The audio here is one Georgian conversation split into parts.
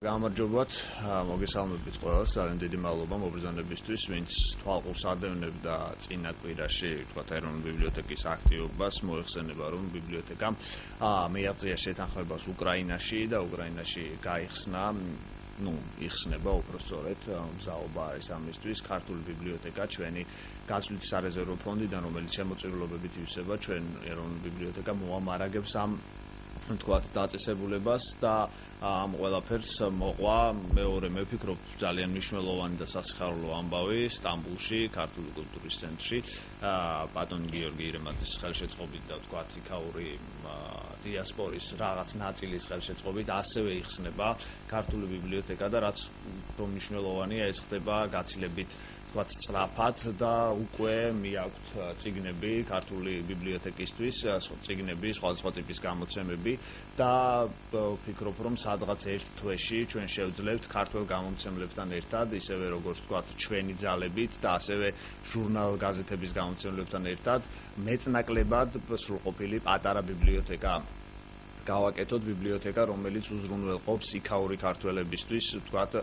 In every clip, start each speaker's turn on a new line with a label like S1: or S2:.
S1: გამარჯობათ, მოგესალმებით ყველას, ძალიან დიდი მადლობა მობრძანებისთვის, ვინც თვალყურს ადევნებდა წინა კვირაში, თქვათ ეროვნული ბიბლიოთეკის აქტივობას, მოიხსენება რომ ბიბლიოთეკამ მიაღწია შეთანხმებას უკრაინაში და უკრაინაში გაიხსნა, იხსნება უпростоრეთ, მზაობა არის ამისთვის, ქართული ბიბლიოთეკა ჩვენი გაცვლითი სარეზერვო ფონდიდან, რომელიც შემოწირულობებით ივსება, ჩვენ ეროვნული ბიბლიოთეკა მოამარაგებს ამ თქვათ დაწესებულებას და ამ ყველაფერს მოყვა მეორე მე ვფიქრობ ძალიან მნიშვნელოვანი და სასიხარულო ამბავი სტამბულში ქართული კულტურის ცენტრში ბატონ გიორგი ირემაძის ხელშეწყობით და თქვათ იქაური დიასპორის რაღაც ნაწილის ხელშეწყობით ასევე იხსნება ქართული ბიბლიოთეკა და რაც რომ მნიშვნელოვანია ეს ხდება გაცილებით თქვათ სწრაფად და უკვე მიაქვთ წიგნები ქართული ბიბლიოთეკისთვის, წიგნები, სხვადასხვა ტიპის გამოცემები და ვფიქრობ რომ სადღაც ერთ თვეში ჩვენ შევძლებთ ქართულ გამომცემლებთან ერთად, ისევე როგორც თქვათ ჩვენი ძალებით და ასევე ჟურნალ-გაზეთების გამომცემლებთან ერთად მეტნაკლებად სრულყოფილი პატარა ბიბლიოთეკა გავაკეთოთ ბიბლიოთეკა, რომელიც უზრუნველყოფს იქაური ქართველებისთვის, თქვათ,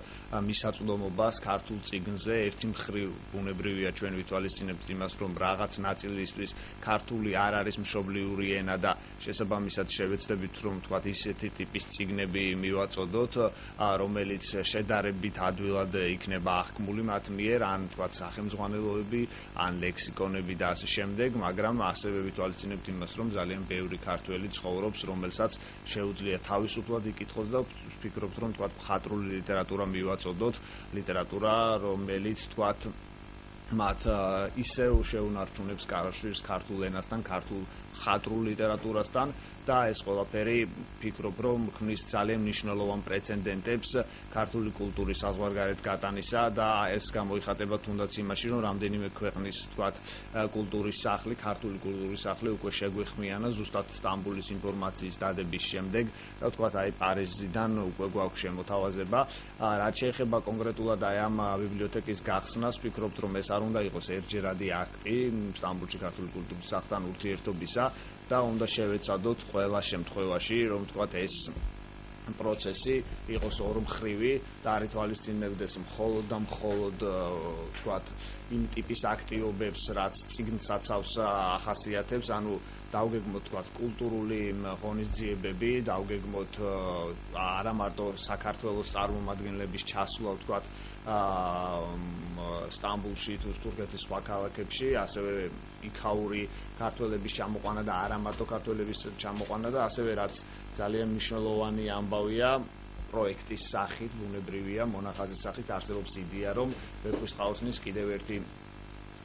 S1: მისაწვდომობას ქართულ წიგნზე, ერთი მხრივ ბუნებრივია ჩვენ ვითვალისწინებთ იმას, რომ რაღაც ნაწილისთვის ქართული არ არის მშობლიური ენა და შესაბამისად შევეცდებით, რომ თქვათ ისეთი ტიპის წიგნები მივაწოდოთ, რომელიც შედარებით ადვილად იქნება აღქმული მათ მიერ, ან თქვათ სახელმძღვანელოები, ან ლექსიკონები და ასე შემდეგ, მაგრამ ასევე ვითვალისწინებთ იმას, რომ ძალიან ბევრი ქართველი ცხოვრობს, რომელსაც შეუძლია თავისუფლად იკითხოს და ვფიქრობთ, რომ თქვათ მხატვრული ლიტერატურა მივაწოდოთ, ლიტერატურა, რომელიც თქვათ მათ ისევ შეუნარჩუნებს კავშირს ქართულ ენასთან, ქართულ მხატვრულ ლიტერატურასთან და ეს ყველაფერი ვფიქრობ, რომ ქმნის ძალიან მნიშვნელოვან პრეცედენტებს ქართული კულტურის საზღვარგარეთ გატანისა და ეს გამოიხატება თუნდაც იმაში, რომ რამდენიმე ქვეყნის თქვათ კულტურის სახლი, ქართული კულტურის სახლი უკვე შეგვეხმიანა ზუსტად სტამბულის ინფორმაციის დადების შემდეგ და თქვათ აი პარიზიდან უკვე გვაქვს შემოთავაზება. რაც შეეხება კონკრეტულად აი ამ ბიბლიოთეკის გახსნას, ვფიქრობთ, რომ ეს არ უნდა იყოს ერთჯერადი აქტი სტამბულში ქართული კულტურის სახლთან ურთიერთობისა და უნდა შევეცადოთ ყველა შემთხვევაში, რომ თქვათ ეს პროცესი იყოს ორმხრივი და არ ითვალისწინებდეს მხოლოდ და მხოლოდ თქვათ იმ ტიპის აქტივობებს, რაც წიგნსაცავს ახასიათებს, ანუ დავგეგმოთ თქვათ კულტურული ღონისძიებები, დავგეგმოთ არა მარტო საქართველოს წარმომადგენლების ჩასვლა თქვათ სტამბულში თუ თურქეთის სხვა ქალაქებში, ასევე იქაური ქართველების ჩამოყვანა და არა მარტო ქართველების ჩამოყვანა და ასევე რაც ძალიან მნიშვნელოვანი ამბავია პროექტის სახით, ბუნებრივია, მონახაზის სახით არსებობს იდეა, რომ ვეფხისტყაოსნის კიდევ ერთი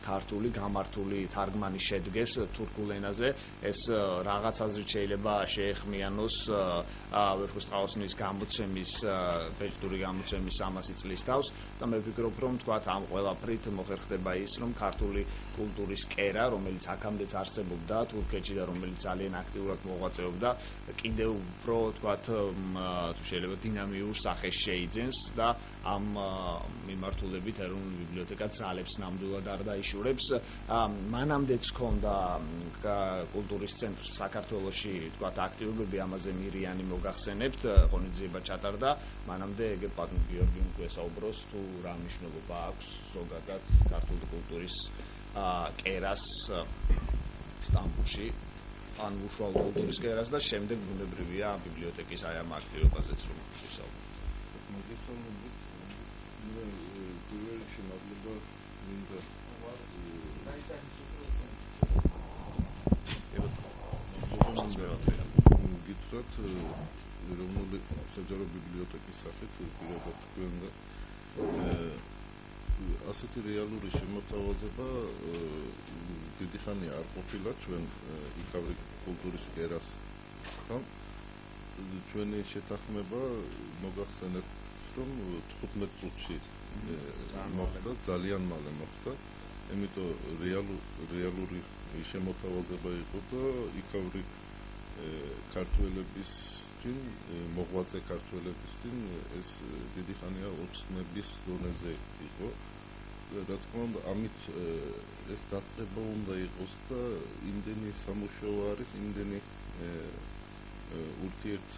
S1: ქართული გამართული თარგმანი შედგეს თურქულ ენაზე. ეს რაღაც აზრით შეიძლება შეეხმიანოს ვეფხისტყაოსნის გამოცემის, ბეჭდური გამოცემის 300 წლის თავს და მე ვფიქრობ, რომ თქვათ ამ ყველაფრით მოხერხდება ის, რომ ქართული კულტურის კერა, რომელიც აქამდეც არსებობდა თურქეთში და რომელიც ძალიან აქტიურად მოღვაწეობდა, კიდევ უფრო თქვათ თუ შეიძლება დინამიურ სახეს შეიძენს და ამ მიმართულებით ეროვნული ბიბლიოთეკა ძალებს ნამდვილად არ დაიშურებს. მანამდეც ჰქონდა კულტურის ცენტრს საქართველოში თქვათ აქტივობები, ამაზე მირიანი მოგახსენებთ, ღონისძიება ჩატარდა. მანამდე ეგ პატონ გიორგიმ გვესაუბროს თუ რა მნიშვნელობა აქვს ზოგადად ქართული კულტურის კერას სტამბულში, ან უშუალო კულტურის კერას და შემდეგ ბუნებრივია ბიბლიოთეკის აი ამ აქტივობაზეც რომ ვისაუბროთ.
S2: მოგესალმებით. პირველში მადლობა მინდა გითხრათ ეროვნული საჯარო ბიბლიოთეკის სახით პირადად თქვენ და ასეთი რეალური შემოთავაზება დიდი ხანია არ ყოფილა ჩვენ იქაური კულტურის კერასთან. ჩვენი შეთანხმება მოგახსენებთ, რომ 15 წუთში მოხდა, ძალიან მალე მოხდა, იმიტომ რეალური შემოთავაზება იყო და იქაური ქართველების თვინ, მოღვაწე ქართველების თვინ ეს დიდი ხანია ოცნების დონეზე იყო. რა თქმა უნდა, ამით ეს დაწყება უნდა იყოს და იმდენი სამუშაო არის, იმდენი ურთიერთ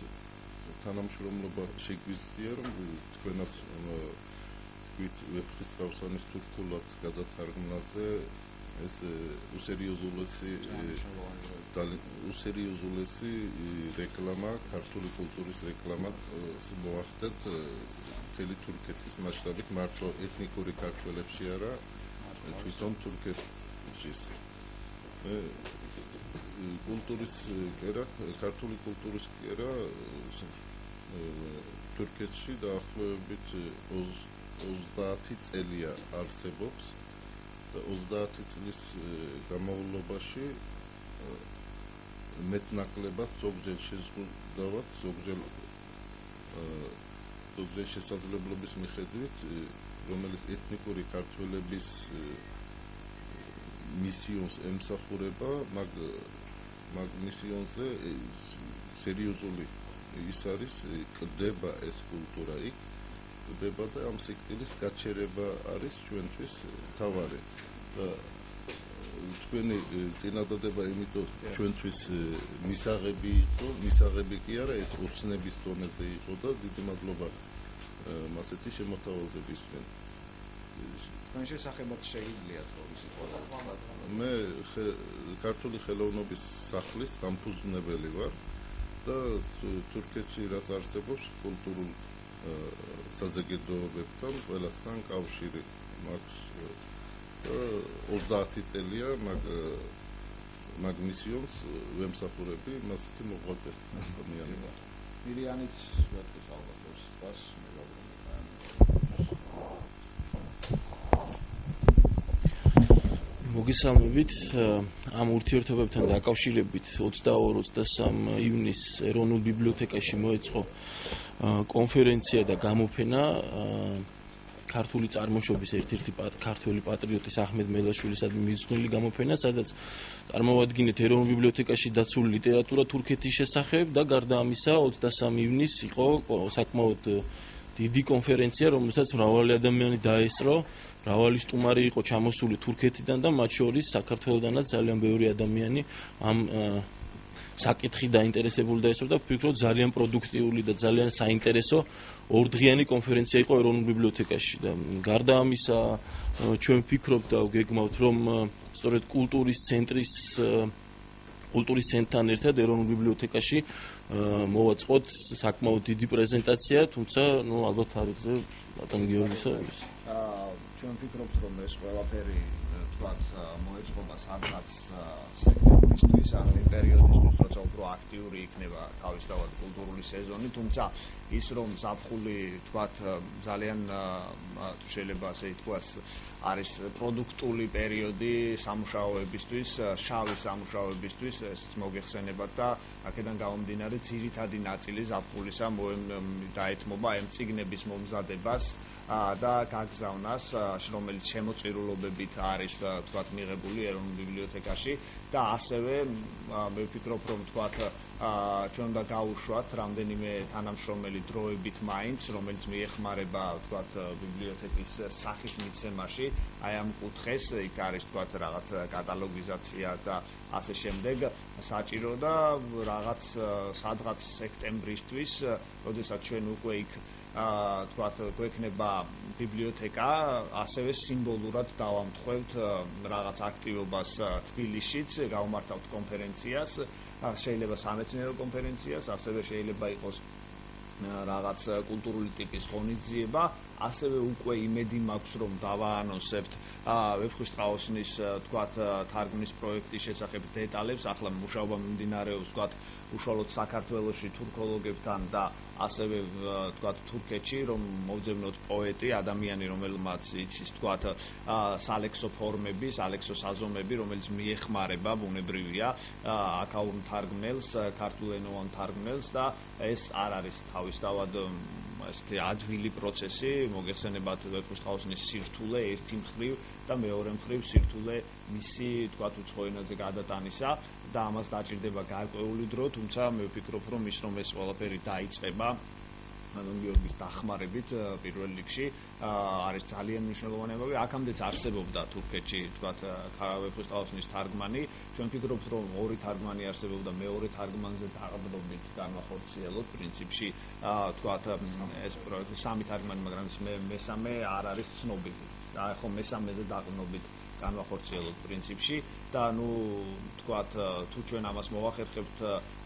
S2: თანამშრომლობა შეგვიძლია, რომ თქვენაც თქვით ვეფხისტყაოსანის თურქულად გადათარგმნაზე ეს უსერიოზულესი რეკლამა, ქართული კულტურის რეკლამა მოახდეთ მთელი თურქეთის მასშტაბით, მარტო ეთნიკური ქართველებში არა, თვითონ თურქეთის. კულტურის კერა, ქართული კულტურის კერა თურქეთში დაახლოებით 30 წელია არსებობს და 30 წლის განმავლობაში მეტნაკლებად ზოგჯერ შეზღუდავად, ზოგჯერ შესაძლებლობის მიხედვით, რომელიც ეთნიკური ქართველების მისიონს ემსახურება, მაგ მისიონზე სერიოზული ის არის, კდება ეს კულტურა იქ, კდება და ამ სიკვდილის გაჩერება არის ჩვენთვის თავარი. და თქვენი წინადადება იმიტომ ჩვენთვის მისაღები კი არა, ეს ოცნების დონეზე იყო და დიდი მადლობა მასეთი შემოთავაზებისთვის.
S1: თქვენ შესახებაც შეიძლება თქო ისე ყველა.
S2: მე ქართული ხელოვნების სახლის დამფუძნებელი ვარ და თურქეთში რაც არსებობს კულტურულ საზოგადოებებთან ყველასთან კავშირი მაქვს. 30 წელია მაგ მისიონს ვემსახურები მასეთი მოღვაწე ადამიანი ვარ.
S1: მირიანიც ვეთქვის ალბათ სიტყვას
S3: მოგესალმებით. ამ ურთიერთობებთან დაკავშირებით 22-23 ივნისს ეროვნულ ბიბლიოთეკაში მოეწყო კონფერენცია და გამოფენა ქართული წარმოშობის ერთ-ერთი ქართველი პატრიოტის ახმედ მელაშვილისადმი მიძღვნილი გამოფენა, სადაც წარმოვადგინეთ ეროვნულ ბიბლიოთეკაში დაცული ლიტერატურა თურქეთის შესახებ და გარდა ამისა 23 ივნისს იყო საკმაოდ დიდი კონფერენცია, რომელსაც მრავალი ადამიანი დაესწრო, მრავალი სტუმარი იყო ჩამოსული თურქეთიდან და მათ შორის საქართველოდანაც ძალიან ბევრი ადამიანი ამ საკითხი დაინტერესებული დაესწრო და ვფიქრობ ძალიან პროდუქტიული და ძალიან საინტერესო ორდღიანი კონფერენცია იყო ეროვნულ ბიბლიოთეკაში და გარდა ამისა ჩვენ ვფიქრობ და ვგეგმავთ რომ სწორედ კულტურის ცენტრთან ერთად ეროვნულ ბიბლიოთეკაში მოვაწყოთ საკმაოდ დიდი პრეზენტაცია, თუმცა ალბათ არიგზე ბატონ გიორგისა
S1: ჩვენ ვფიქრობთ რომ ეს ყველაფერი თქვათ მოეწყობა სადღაც სექტემბრისთვის, ან იმ პერიოდისთვის, როცა უფრო აქტიური იქნება თავისთავად კულტურული სეზონი, თუმცა ის რომ ზაფხული თქვათ ძალიან თუ შეიძლება ასე ითქვას არის პროდუქტული პერიოდი სამუშაოებისთვის, შავი სამუშაოებისთვის, ეს მოგეხსენებათ და აქედან გამომდინარე ძირითადი ნაწილი ზაფხულისა დაეთმობა ამ წიგნების მომზადებას და გაგზავნას, რომელიც შემოწირულობებით არის თქვათ მიღებული ეროვნულ ბიბლიოთეკაში და ასევე მე ვფიქრობ რომ თქვათ ჩვენ უნდა გავუშვათ რამდენიმე თანამშრომელი დროებით მაინც, რომელიც მიეხმარება თქვათ ბიბლიოთეკის სახის მიცემაში, აი ამ კუთხეს, იქ არის თქვათ რაღაც კატალოგიზაცია და ასე შემდეგ საჭირო და რაღაც სადღაც სექტემბრისთვის, როდესაც ჩვენ უკვე იქ თქვათ გვექნება ბიბლიოთეკა, ასევე სიმბოლურად დავამთხვევთ რაღაც აქტივობას თბილისშიც, გავმართავთ კონფერენციას, შეიძლება სამეცნიერო კონფერენციას, ასევე შეიძლება იყოს რაღაც კულტურული ტიპის ღონისძიება, ასევე უკვე იმედი მაქვს რომ დავაანონსებთ ვეფხისტყაოსნის თქვათ თარგმნის პროექტის შესახებ დეტალებს, ახლა მუშაობა მიმდინარეობს თქვათ უშუალოდ საქართველოში თურქოლოგებთან და ასევე თქვათ თურქეთში, რომ მოვძებნოთ პოეტი, ადამიანი, რომელმაც იცის თქვათ სალექსო ფორმები, სალექსო საზომები, რომელიც მიეხმარება ბუნებრივია აქაურ მთარგმნელს, ქართულენოვან მთარგმნელს და ეს არ არის თავისთავად ესეთი ადვილი პროცესი, მოგეხსენებათ ვეფხისტყაოსნის სირთულე ერთი მხრივ და მეორე მხრივ სირთულე მისი თქვათ უცხო ენაზე გადატანისა და ამას დაჭირდება გარკვეული დრო, თუმცა მე ვფიქრობ რომ ის რომ ეს ყველაფერი დაიწყება მადლენ გიორგის დახმარებით პირველ რიგში არის ძალიან მნიშვნელოვანი ამბავი. აქამდეც არსებობდა თურქეთში, თქვათ, ვეფხისტყაოსნის თარგმანი. ჩვენ ვფიქრობთ, რომ ორი თარგმანი არსებობდა, მეორე თარგმანზე დაყრდნობით განვახორციელოთ პრინციპში, თქვათ, ეს პროექტი სამი თარგმანი, მაგრამ ის მესამე არ არის ცნობილი. და ხო მესამეზე დაყრდნობით განვახორციელოთ პრინციპში და თქვათ, თუ ჩვენ ამას მოვახერხებთ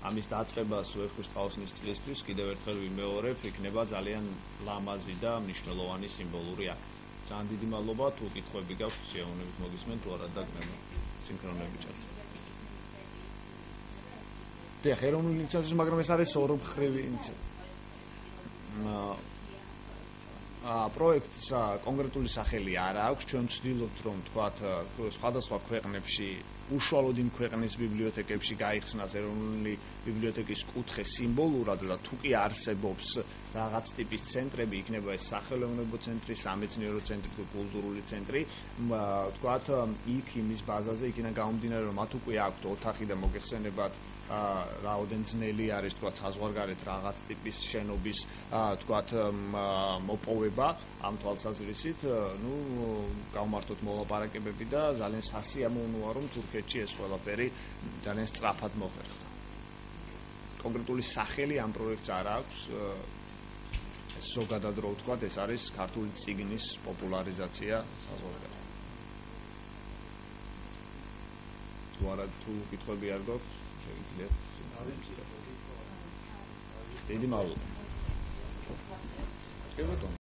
S1: ამის დაწყებას ვეფხისტყაოსნის წლისთვის, კიდევ ერთხელ ვიმეორებ, იქნება ძალიან ლამაზი და მნიშვნელოვანი სიმბოლური აქტი. ძალიან დიდი მადლობა, თუ კითხვები გაქვთ, შეეუნებით მოგისმენთ, თუ არა და სინქრონები ჭარბ. დიახ, ეროვნული ინიციატივა, მაგრამ ეს არის ორმხრივი ინიციატივა. პროექტს კონკრეტული სახელი არ აქვს. ჩვენ ვცდილობთ, რომ თქვათ, სხვადასხვა ქვეყნებში, უშუალოდ იმ ქვეყნის ბიბლიოთეკებში გაიხსნას ეროვნული ბიბლიოთეკის კუთხე სიმბოლურად და თუ კი არსებობს რაღაც ტიპის ცენტრები, იქნება ეს სახელოვნებო ცენტრი, სამეცნიერო ცენტრი თუ კულტურული ცენტრი, თქვათ, იქ იმის ბაზაზე, იქიდან გამომდინარე, რომ მათ უკვე აქვთ ოთახი და მოგეხსენებათ რაოდენ ძნელი არის თქვათ საზღვარგარეთ რაღაც ტიპის შენობის თქვათ მოპოვება ამ თვალსაზრისით გავმართოთ მოლაპარაკებები და ძალიან სასიამოვნოა რომ თურქეთში ეს ყველაფერი ძალიან სწრაფად მოხერხდა. კონკრეტული სახელი ამ პროექტს არ აქვს. ზოგადად რო ვთქვათ, ეს არის ქართული წიგნის პოპულარიზაცია საზღვარგარეთ. თუ კითხვები არ გვაქვს დიდი მადლობა.